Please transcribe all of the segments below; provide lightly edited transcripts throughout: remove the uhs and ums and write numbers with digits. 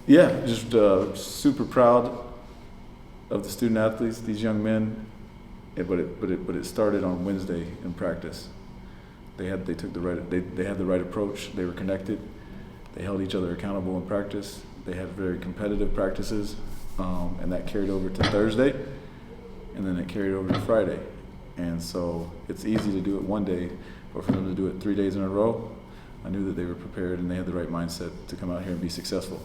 Yeah, just super proud of the student athletes, these young men. But it started on Wednesday in practice. They took the right they had the right approach. They were connected. They held each other accountable in practice. They had very competitive practices, and that carried over to Thursday, and then it carried over to Friday. And so it's easy to do it one day, but for them to do it 3 days in a row, I knew that they were prepared and they had the right mindset to come out here and be successful.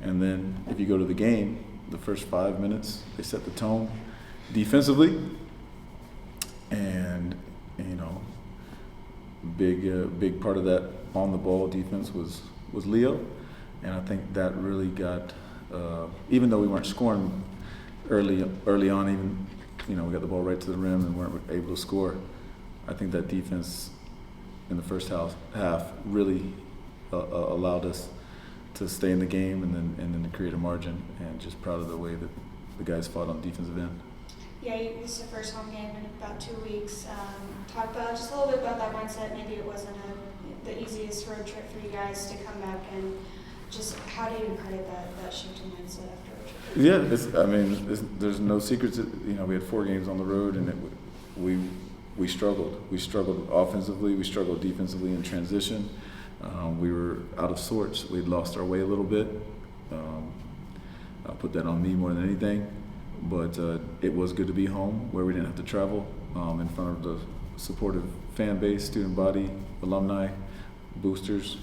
And then if you go to the game, the first 5 minutes, they set the tone defensively, and big part of that on the ball defense was Leo, and I think that really got even though we weren't scoring early on, even we got the ball right to the rim and weren't able to score. I think that defense in the first half really allowed us to stay in the game and then to create a margin, and just proud of the way that the guys fought on the defensive end. Yeah, this is the first home game in about 2 weeks. Talk about just a little bit about that mindset. Maybe it wasn't the easiest road trip for you guys to come back, and just how do you credit that shift in mindset after a road trip? Yeah, there's no secrets. We had 4 games on the road, and we struggled. We struggled offensively. We struggled defensively in transition. We were out of sorts. We'd lost our way a little bit. I'll put that on me more than anything. But it was good to be home, where we didn't have to travel, in front of the supportive fan base, student body, alumni, boosters,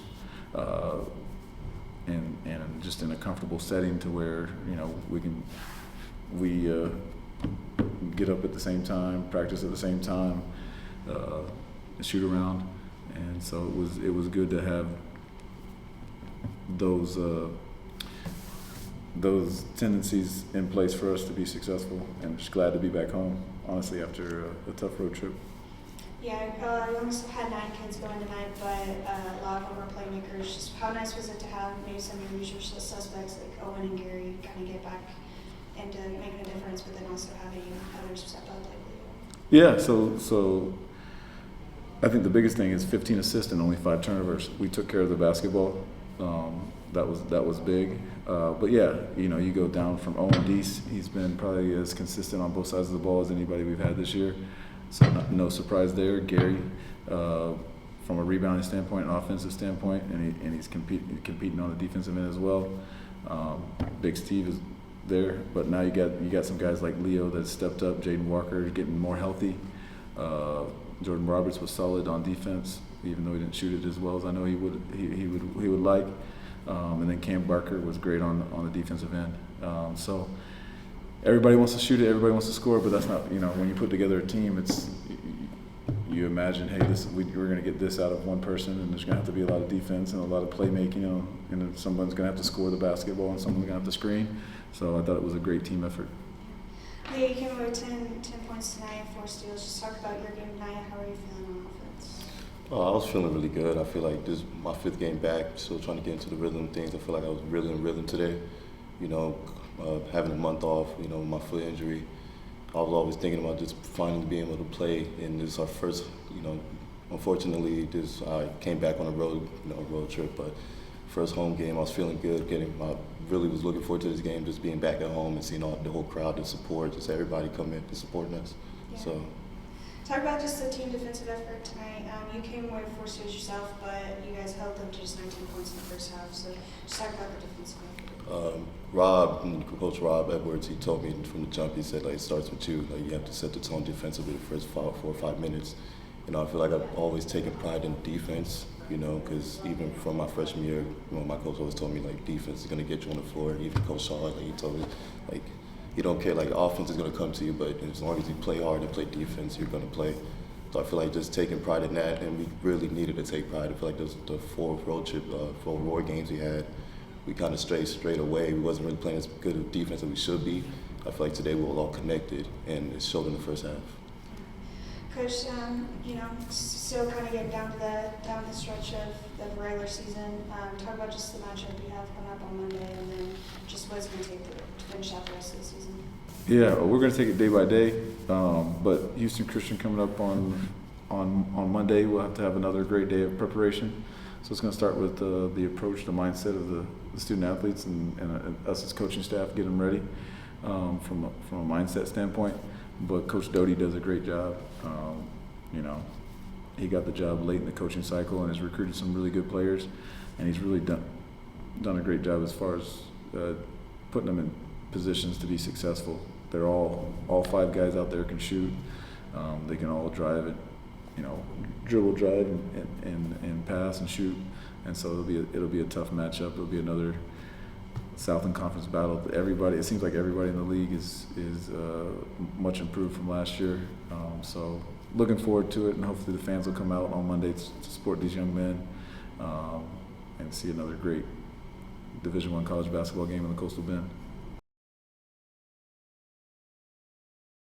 and just in a comfortable setting to where we get up at the same time, practice at the same time, shoot around, and so it was good to have those tendencies in place for us to be successful, and just glad to be back home, honestly, after a tough road trip. Yeah, you almost had 9 kids going tonight, but a lot of them were playmakers. Just how nice was it to have maybe some of your usual suspects like Owen and Gary kind of get back into making a difference, but then also having others step up like Leo? Yeah, so I think the biggest thing is 15 assists and only 5 turnovers. We took care of the basketball. That was big. But yeah, you go down from Owen Deese. He's been probably as consistent on both sides of the ball as anybody we've had this year. So no surprise there. Gary, from a rebounding standpoint, an offensive standpoint, and he's competing on the defensive end as well. Big Steve is there, but now you got some guys like Leo that stepped up. Jaden Walker getting more healthy. Jordan Roberts was solid on defense, even though he didn't shoot it as well as I know he would like. And then Cam Barker was great on the defensive end. So everybody wants to shoot it, everybody wants to score, but that's not, when you put together a team, it's you imagine, hey, we're going to get this out of one person, and there's going to have to be a lot of defense and a lot of playmaking, and someone's going to have to score the basketball and someone's going to have to screen. So I thought it was a great team effort. Yeah, you came away with 10 points tonight, 4 steals. Just talk about your game tonight. How are you feeling on offense? Oh, I was feeling really good. I feel like this is my 5th game back, still trying to get into the rhythm of things. I feel like I was really in rhythm today. Having a month off, my foot injury. I was always thinking about just finally being able to play, and this is our first, unfortunately, I came back on a road trip, but first home game, I was feeling good. I really was looking forward to this game, just being back at home and seeing the whole crowd, the support, just everybody come in and supporting us. Yeah. So. Talk about just the team defensive effort tonight. You came away with 4 steals yourself, but you guys held them to just 19 points in the first half. So just talk about the defensive effort. Coach Rob Edwards, he told me from the jump, he said, it starts with you. You have to set the tone defensively the first 4 or 5 minutes. I feel like I've always taken pride in defense, because even from my freshman year, my coach always told me, defense is going to get you on the floor. Even Coach Shaw, he told me, you don't care, offense is going to come to you, but as long as you play hard and play defense, you're going to play. So I feel like just taking pride in that, and we really needed to take pride. I feel like those the 4 road games we had, we kind of strayed away. We wasn't really playing as good of defense as we should be. I feel like today we were all connected, and it showed in the first half. Coach, still kind of getting down the stretch of the regular season. Talk about just the matchup you have coming up on Monday, and then just what it's going to take to finish out the rest of the season. Yeah, we're going to take it day by day, but Houston Christian coming up on Monday, we'll have to have another great day of preparation. So it's going to start with the approach, the mindset of the student athletes and us as coaching staff, get them ready from a mindset standpoint. But Coach Doty does a great job. You know, he got the job late in the coaching cycle and has recruited some really good players, and he's really done a great job as far as putting them in positions to be successful. They're all 5 guys out there can shoot. They can all drive it, you know, dribble, drive, and pass and shoot. And so it'll be a tough matchup. It'll be another Southland Conference battle. It seems like everybody in the league is much improved from last year. So looking forward to it, and hopefully the fans will come out on Monday to support these young men and see another great Division I college basketball game in the Coastal Bend.